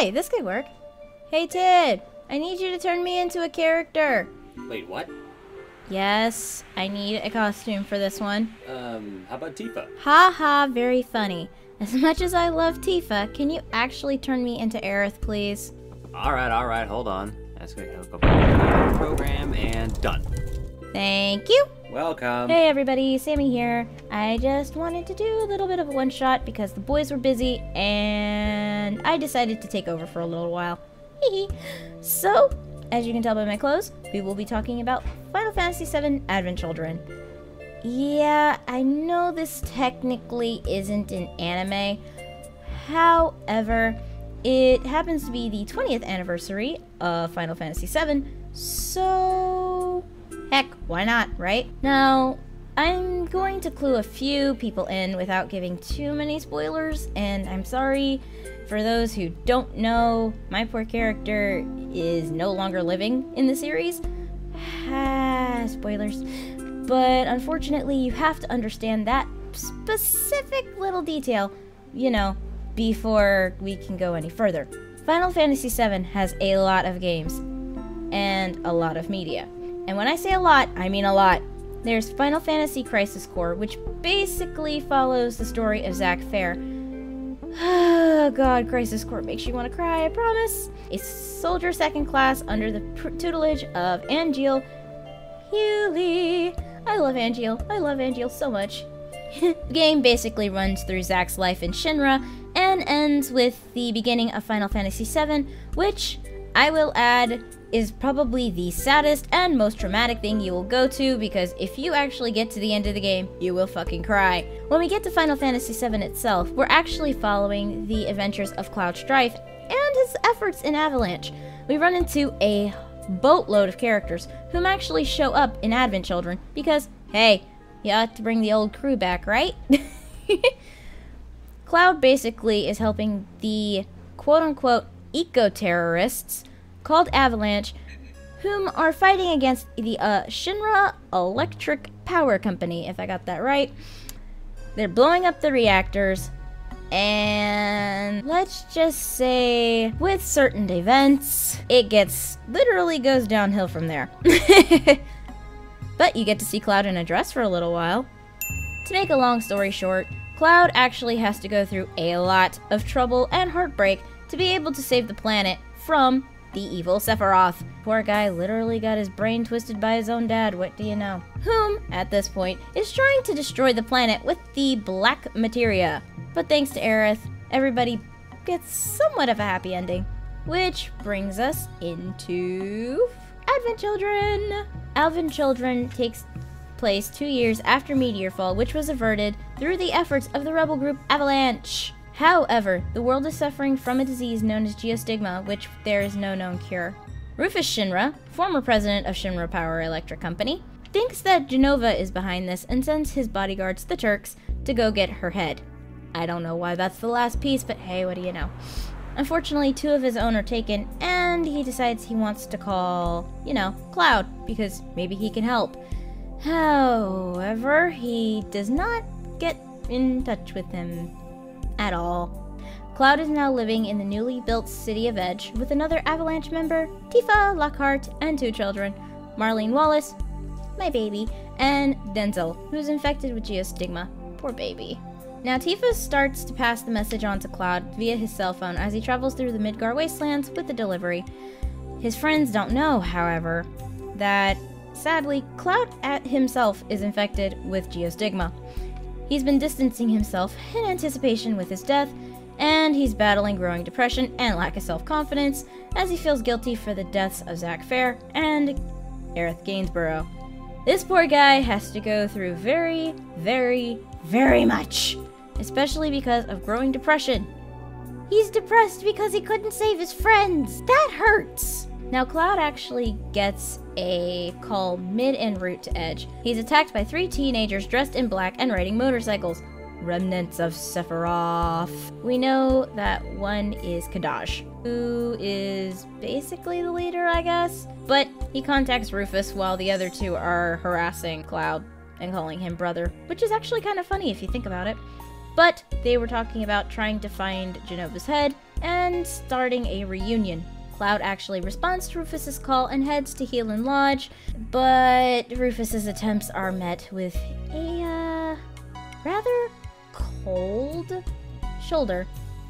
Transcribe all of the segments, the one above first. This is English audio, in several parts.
Hey, this could work. Hey, Tid, I need you to turn me into a character. Wait, what? Yes, I need a costume for this one. How about Tifa? Ha, very funny. As much as I love Tifa, can you actually turn me into Aerith, please? Alright, hold on. That's gonna hook up the program and done. Thank you. Welcome. Hey everybody, Sammy here. I just wanted to do a little bit of a one-shot because the boys were busy and I decided to take over for a little while. Hee. So, as you can tell by my clothes, we will be talking about Final Fantasy VII Advent Children. Yeah, I know this technically isn't an anime. However, it happens to be the 20th anniversary of Final Fantasy VII, so heck, why not, right? Now, I'm going to clue a few people in without giving too many spoilers, and I'm sorry for those who don't know, my poor character is no longer living in the series. Spoilers. But unfortunately, you have to understand that specific little detail, you know, before we can go any further. Final Fantasy VII has a lot of games and a lot of media. And when I say a lot, I mean a lot. There's Final Fantasy Crisis Core, which basically follows the story of Zack Fair. Oh god, Crisis Core makes you want to cry, I promise. A soldier second class under the tutelage of Angeal Healy. I love Angeal so much. The game basically runs through Zack's life in Shinra and ends with the beginning of Final Fantasy VII, which, I will add, is probably the saddest and most traumatic thing you will go to, because if you actually get to the end of the game, you will fucking cry. When we get to Final Fantasy VII itself, we're actually following the adventures of Cloud Strife and his efforts in Avalanche. We run into a boatload of characters whom actually show up in Advent Children, because, hey, you ought to bring the old crew back, right? Cloud basically is helping the quote-unquote eco-terrorists called Avalanche, whom are fighting against the Shinra Electric Power Company, if I got that right. They're blowing up the reactors, and let's just say, with certain events, it literally goes downhill from there. But you get to see Cloud in a dress for a little while. To make a long story short, Cloud actually has to go through a lot of trouble and heartbreak to be able to save the planet from the evil Sephiroth. Poor guy literally got his brain twisted by his own dad, what do you know? Whom, at this point, is trying to destroy the planet with the black materia. But thanks to Aerith, everybody gets somewhat of a happy ending. Which brings us into Advent Children. Advent Children takes place 2 years after Meteorfall, which was averted through the efforts of the rebel group Avalanche. However, the world is suffering from a disease known as geostigma, which there is no known cure. Rufus Shinra, former president of Shinra Power Electric Company, thinks that Genova is behind this and sends his bodyguards, the Turks, to go get her head. I don't know why that's the last piece, but hey, what do you know? Unfortunately, 2 of his own are taken, and he decides he wants to call, you know, Cloud, because maybe he can help. However, he does not get in touch with him at all. Cloud is now living in the newly built city of Edge with another Avalanche member, Tifa, Lockhart, and 2 children, Marlene Wallace, my baby, and Denzel, who's infected with geostigma. Poor baby. Now Tifa starts to pass the message on to Cloud via his cell phone as he travels through the Midgar wastelands with the delivery. His friends don't know, however, that sadly, Cloud himself is infected with geostigma. He's been distancing himself in anticipation with his death, and he's battling growing depression and lack of self-confidence as he feels guilty for the deaths of Zack Fair and Aerith Gainsborough. This poor guy has to go through very, very, very much, especially because of growing depression. He's depressed because he couldn't save his friends. That hurts! Now Cloud actually gets a call mid-en route to Edge. He's attacked by 3 teenagers dressed in black and riding motorcycles. Remnants of Sephiroth. We know that one is Kadaj, who is basically the leader, I guess. But he contacts Rufus while the other 2 are harassing Cloud and calling him brother, which is actually kind of funny if you think about it. But they were talking about trying to find Genova's head, and starting a reunion. Cloud actually responds to Rufus's call and heads to Healing Lodge, but Rufus's attempts are met with a rather cold shoulder.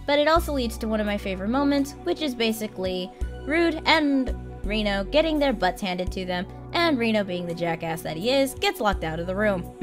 But it also leads to one of my favorite moments, which is basically Rude and Reno getting their butts handed to them, and Reno, being the jackass that he is, gets locked out of the room.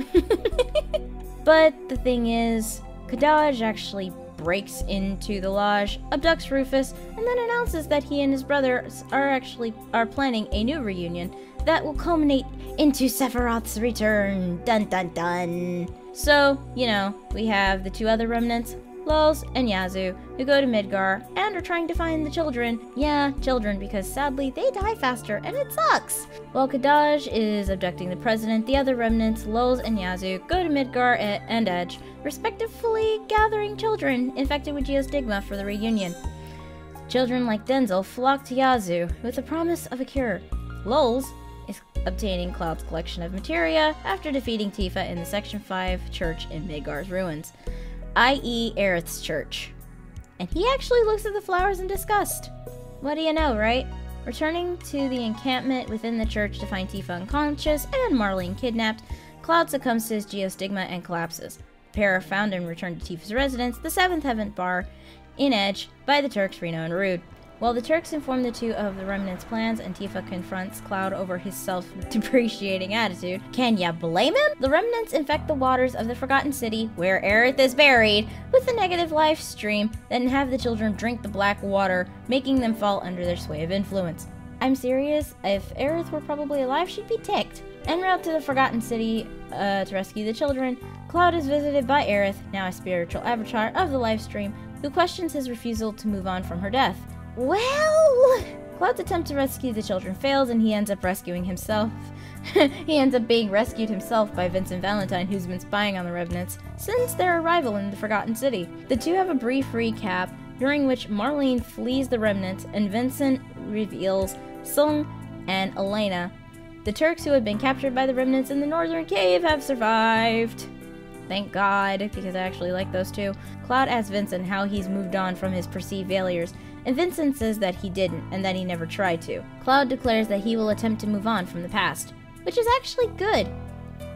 But the thing is, Kadaj actually breaks into the lodge, abducts Rufus, and then announces that he and his brothers are planning a new reunion that will culminate into Sephiroth's return. Dun dun dun. So, you know, we have the two other remnants, Lulz and Yazoo, who go to Midgar and are trying to find the children. Yeah, children, because sadly they die faster and it sucks. While Kadaj is abducting the president, the other remnants, Lulz and Yazoo, go to Midgar and Edge, respectively gathering children infected with Geostigma for the reunion. Children like Denzel flock to Yazoo with the promise of a cure. Lulz is obtaining Cloud's collection of materia after defeating Tifa in the Section 5 church in Midgar's ruins, i.e. Aerith's church. And he actually looks at the flowers in disgust. What do you know, right? Returning to the encampment within the church to find Tifa unconscious and Marlene kidnapped, Cloud succumbs to his geostigma and collapses. The pair are found and returned to Tifa's residence, the Seventh Heaven Bar, in Edge, by the Turks, Reno, and Rude. While the Turks inform the two of the remnants' plans and Tifa confronts Cloud over his self-depreciating attitude, can ya blame him? The remnants infect the waters of the Forgotten City, where Aerith is buried, with a negative life stream, then have the children drink the black water, making them fall under their sway of influence. I'm serious, if Aerith were probably alive, she'd be ticked. En route to the Forgotten City to rescue the children, Cloud is visited by Aerith, now a spiritual avatar of the life stream, who questions his refusal to move on from her death. Well, Cloud's attempt to rescue the children fails, and he ends up rescuing himself. He ends up being rescued himself by Vincent Valentine, who's been spying on the Revenants since their arrival in the Forgotten City. The two have a brief recap, during which Marlene flees the Remnants, and Vincent reveals Sung and Elena. The Turks who had been captured by the Remnants in the Northern Cave have survived. Thank God, because I actually like those two. Cloud asks Vincent how he's moved on from his perceived failures, and Vincent says that he didn't, and that he never tried to. Cloud declares that he will attempt to move on from the past, which is actually good,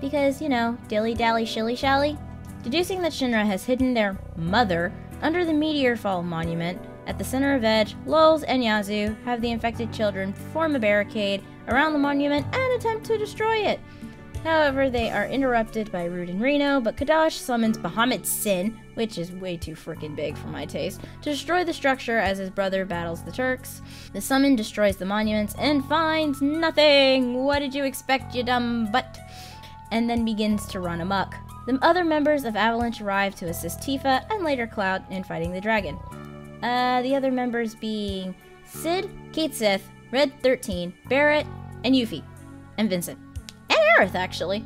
because, you know, dilly-dally shilly-shally. Deducing that Shinra has hidden their mother under the Meteor Fall monument, at the center of Edge, Lulz and Yazoo have the infected children form a barricade around the monument and attempt to destroy it. However, they are interrupted by Rude and Reno, but Kadaj summons Bahamut Sin, which is way too freaking big for my taste, to destroy the structure as his brother battles the Turks. The summon destroys the monuments and finds nothing! What did you expect, you dumb butt? And then begins to run amok. The other members of Avalanche arrive to assist Tifa and later Cloud in fighting the dragon. The other members being Sid, Kate Sith, Red 13, Barrett, and Yuffie, and Vincent. And Aerith, actually.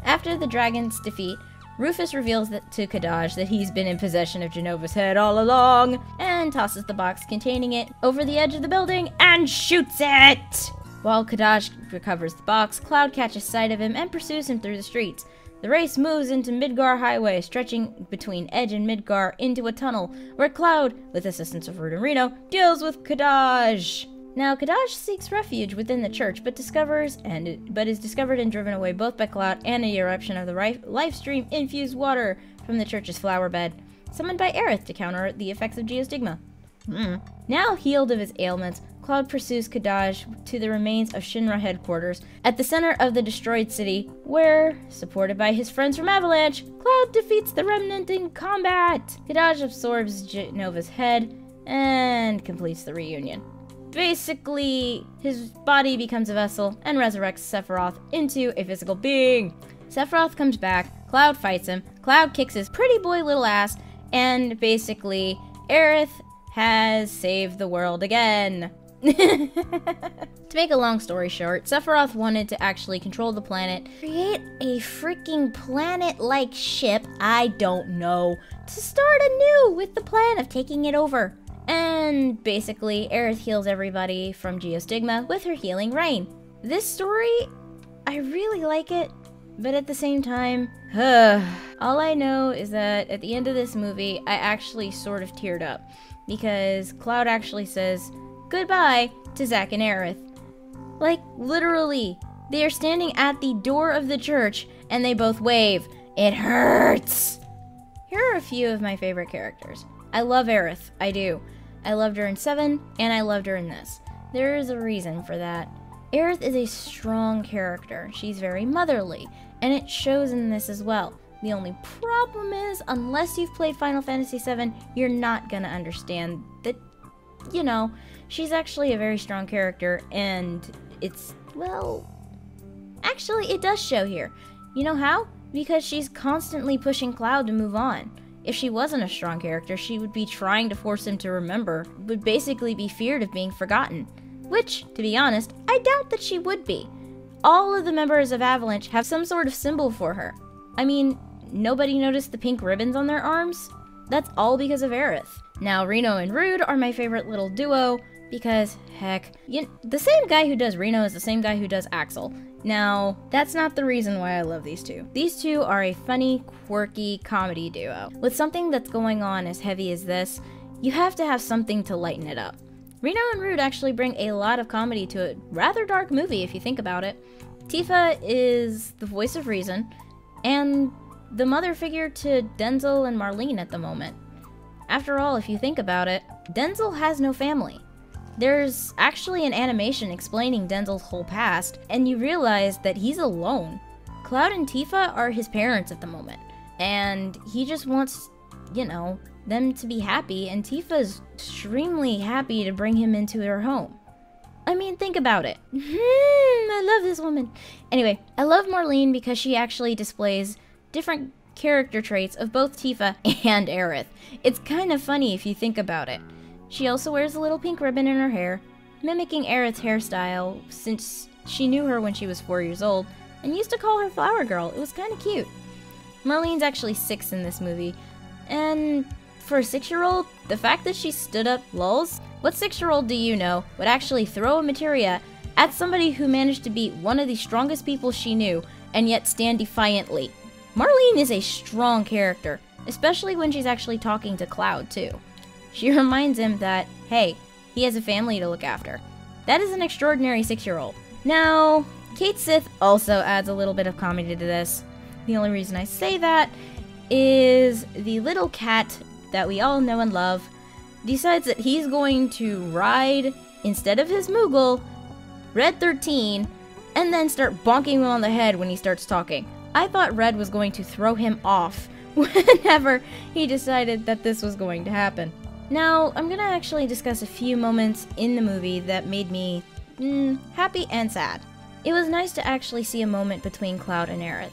After the dragon's defeat, Rufus reveals to Kadaj that he's been in possession of Genova's head all along, and tosses the box containing it over the edge of the building and shoots it! While Kadaj recovers the box, Cloud catches sight of him and pursues him through the streets. The race moves into Midgar Highway, stretching between Edge and Midgar into a tunnel, where Cloud, with assistance of Rude and Reno, deals with Kadaj. Now, Kadaj seeks refuge within the church, but is discovered and driven away both by Cloud and a eruption of the life stream infused water from the church's flower bed, summoned by Aerith to counter the effects of geostigma. Now healed of his ailments, Cloud pursues Kadaj to the remains of Shinra headquarters at the center of the destroyed city, where, supported by his friends from Avalanche, Cloud defeats the Remnant in combat. Kadaj absorbs Genova's head and completes the reunion. Basically, his body becomes a vessel and resurrects Sephiroth into a physical being. Sephiroth comes back, Cloud fights him, Cloud kicks his pretty boy little ass, and basically, Aerith has saved the world again. To make a long story short, Sephiroth wanted to actually control the planet, create a freaking planet-like ship, I don't know, to start anew with the plan of taking it over. And basically, Aerith heals everybody from geostigma with her healing rain. This story, I really like it, But at the same time, all I know is that at the end of this movie, I actually sort of teared up. Because Cloud actually says goodbye to Zack and Aerith. Like, literally, they are standing at the door of the church and they both wave. It hurts! Here are a few of my favorite characters. I love Aerith, I do. I loved her in 7, and I loved her in this. There is a reason for that. Aerith is a strong character. She's very motherly, and it shows in this as well. The only problem is, unless you've played Final Fantasy VII, you're not gonna understand that, you know, she's actually a very strong character, and it's, well, actually, it does show here. You know how? Because she's constantly pushing Cloud to move on. If she wasn't a strong character, she would be trying to force him to remember, would basically be feared of being forgotten. Which, to be honest, I doubt that she would be. All of the members of Avalanche have some sort of symbol for her. I mean, nobody noticed the pink ribbons on their arms? That's all because of Aerith. Now, Reno and Rude are my favorite little duo, because, heck, the same guy who does Reno is the same guy who does Axel. Now, that's not the reason why I love these two. These two are a funny, quirky comedy duo. With something that's going on as heavy as this, you have to have something to lighten it up. Reno and Rude actually bring a lot of comedy to a rather dark movie if you think about it. Tifa is the voice of reason, and the mother figure to Denzel and Marlene at the moment. After all, if you think about it, Denzel has no family. There's actually an animation explaining Denzel's whole past, and you realize that he's alone. Cloud and Tifa are his parents at the moment, and he just wants, you know, them to be happy, and Tifa's extremely happy to bring him into her home. I mean, think about it. I love this woman. Anyway, I love Marlene because she actually displays different character traits of both Tifa and Aerith. It's kind of funny if you think about it. She also wears a little pink ribbon in her hair, mimicking Aerith's hairstyle since she knew her when she was 4 years old, and used to call her Flower Girl. It was kind of cute. Marlene's actually 6 in this movie, and for a 6-year-old, the fact that she stood up lulz. What 6-year-old do you know would actually throw a materia at somebody who managed to beat one of the strongest people she knew, and yet stand defiantly? Marlene is a strong character, especially when she's actually talking to Cloud, too. She reminds him that, hey, he has a family to look after. That is an extraordinary 6-year-old. Now, Kate Sith also adds a little bit of comedy to this. The only reason I say that is the little cat that we all know and love decides that he's going to ride, instead of his Moogle, Red 13, and then start bonking him on the head when he starts talking. I thought Red was going to throw him off whenever he decided that this was going to happen. Now, I'm gonna actually discuss a few moments in the movie that made me happy and sad. It was nice to actually see a moment between Cloud and Aerith.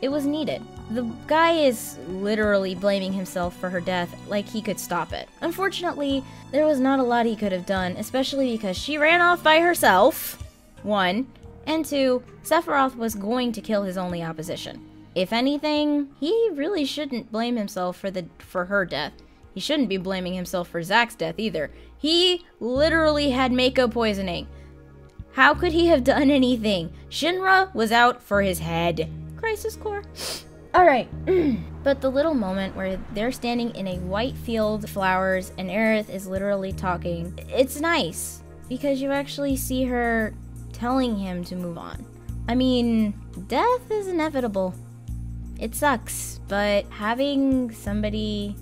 It was needed. The guy is literally blaming himself for her death like he could stop it. Unfortunately, there was not a lot he could have done, especially because she ran off by herself, 1, and 2, Sephiroth was going to kill his only opposition. If anything, he really shouldn't blame himself for her death. He shouldn't be blaming himself for Zack's death either. He literally had Mako poisoning. How could he have done anything? Shinra was out for his head. Crisis core. Alright. But the little moment where they're standing in a white field of flowers and Aerith is literally talking, it's nice. Because you actually see her telling him to move on. I mean, death is inevitable. It sucks, but having somebody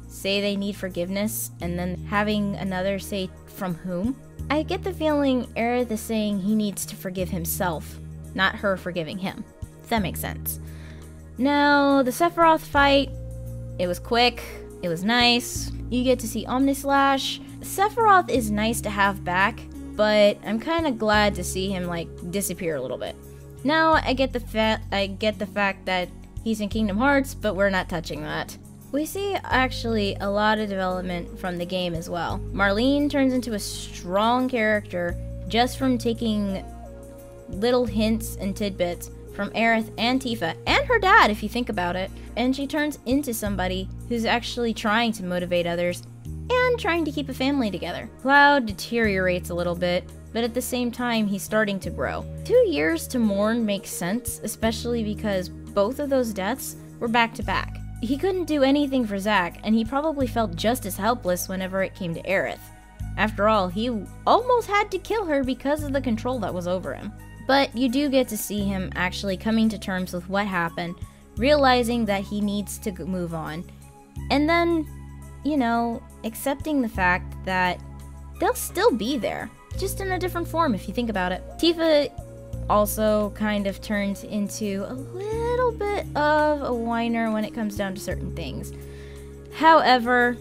say they need forgiveness, and then having another say from whom? I get the feeling Aerith is saying he needs to forgive himself, not her forgiving him. If that makes sense. Now, the Sephiroth fight, it was quick, it was nice. You get to see Omnislash. Sephiroth is nice to have back, but I'm kind of glad to see him, like, disappear a little bit. Now, I get the fact that he's in Kingdom Hearts, but we're not touching that. We see actually a lot of development from the game as well. Marlene turns into a strong character just from taking little hints and tidbits from Aerith and Tifa, and her dad if you think about it, and she turns into somebody who's actually trying to motivate others and trying to keep a family together. Cloud deteriorates a little bit, but at the same time, he's starting to grow. 2 years to mourn makes sense, especially because both of those deaths were back to back. He couldn't do anything for Zack, and he probably felt just as helpless whenever it came to Aerith. After all, he almost had to kill her because of the control that was over him. But you do get to see him actually coming to terms with what happened, realizing that he needs to move on, and then, you know, accepting the fact that they'll still be there, just in a different form if you think about it. Tifa also kind of turns into a little bit of a whiner when it comes down to certain things. However,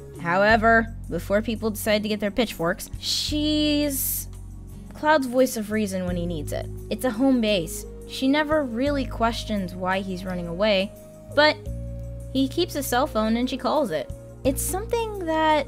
before people decide to get their pitchforks, she's Cloud's voice of reason when he needs it. It's a home base. She never really questions why he's running away, but he keeps his cell phone and she calls it. It's something that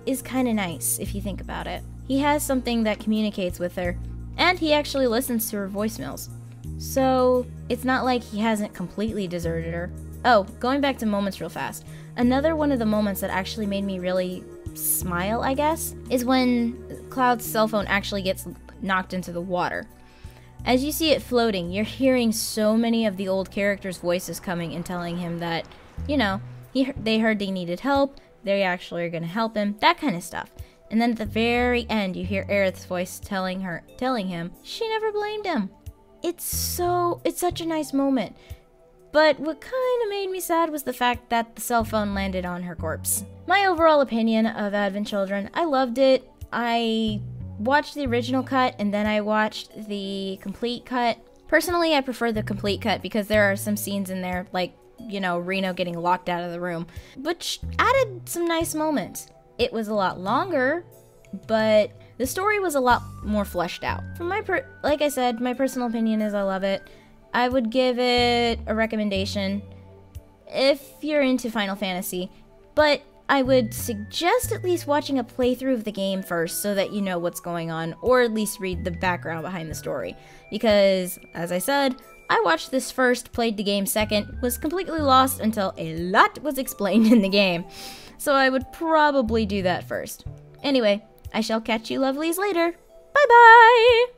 is kind of nice if you think about it. He has something that communicates with her, and he actually listens to her voicemails. So it's not like he hasn't completely deserted her. Oh, going back to moments real fast. Another one of the moments that actually made me really smile, I guess, is when Cloud's cell phone actually gets knocked into the water. As you see it floating, you're hearing so many of the old characters' voices coming and telling him that, you know, they heard they needed help, they actually are going to help him, that kind of stuff. And then at the very end, you hear Aerith's voice telling him she never blamed him. It's such a nice moment. But what kind of made me sad was the fact that the cell phone landed on her corpse. My overall opinion of Advent Children, I loved it. I watched the original cut and then I watched the complete cut. Personally, I prefer the complete cut because there are some scenes in there, like, you know, Reno getting locked out of the room, which added some nice moments. It was a lot longer, but the story was a lot more fleshed out. From like I said, my personal opinion is I love it. I would give it a recommendation if you're into Final Fantasy, but I would suggest at least watching a playthrough of the game first so that you know what's going on, or at least read the background behind the story. Because, as I said, I watched this first, played the game second, was completely lost until a lot was explained in the game. So I would probably do that first. Anyway, I shall catch you lovelies later. Bye-bye!